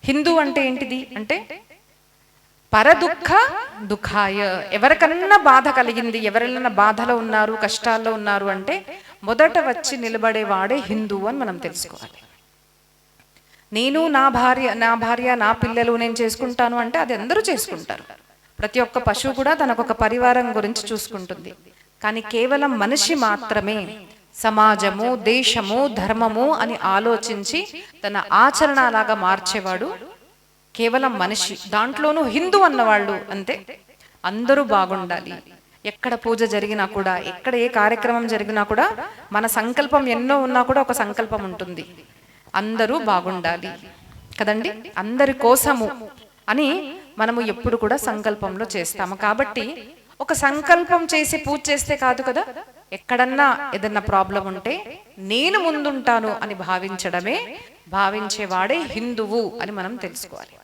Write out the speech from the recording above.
హిందూ అంటే ఏంటిది అంటే పరదుఃఖ దుఃఖాయ, ఎవరికన్నా బాధ కలిగింది, ఎవరైనా బాధలో ఉన్నారు, కష్టాల్లో ఉన్నారు అంటే మొదట వచ్చి నిలబడేవాడే హిందూ అని మనం తెలుసుకోవాలి. నేను నా భార్య నా పిల్లలు నేను చేసుకుంటాను అంటే అది అందరూ చేసుకుంటారు. ప్రతి ఒక్క పశువు కూడా తనకొక పరివారం గురించి చూసుకుంటుంది. కానీ కేవలం మనిషి మాత్రమే సమాజము, దేశము, ధర్మము అని ఆలోచించి తన ఆచరణ లాగా మార్చేవాడు కేవలం మనిషి. దాంట్లోనూ హిందూ అన్నవాళ్ళు అంతే, అందరూ బాగుండాలి. ఎక్కడ పూజ జరిగినా కూడా, ఎక్కడ ఏ కార్యక్రమం జరిగినా కూడా మన సంకల్పం ఎన్నో ఉన్నా కూడా ఒక సంకల్పం ఉంటుంది, అందరూ బాగుండాలి కదండి, అందరి కోసము అని మనము ఎప్పుడు కూడా సంకల్పంలో చేస్తాము. కాబట్టి ఒక సంకల్పం చేసి పూజ చేస్తే కాదు కదా, ఎక్కడన్నా ఏదన్నా ప్రాబ్లం ఉంటే నేను ముందుంటాను అని భావించడమే, భావించేవాడే హిందువు అని మనం తెలుసుకోవాలి.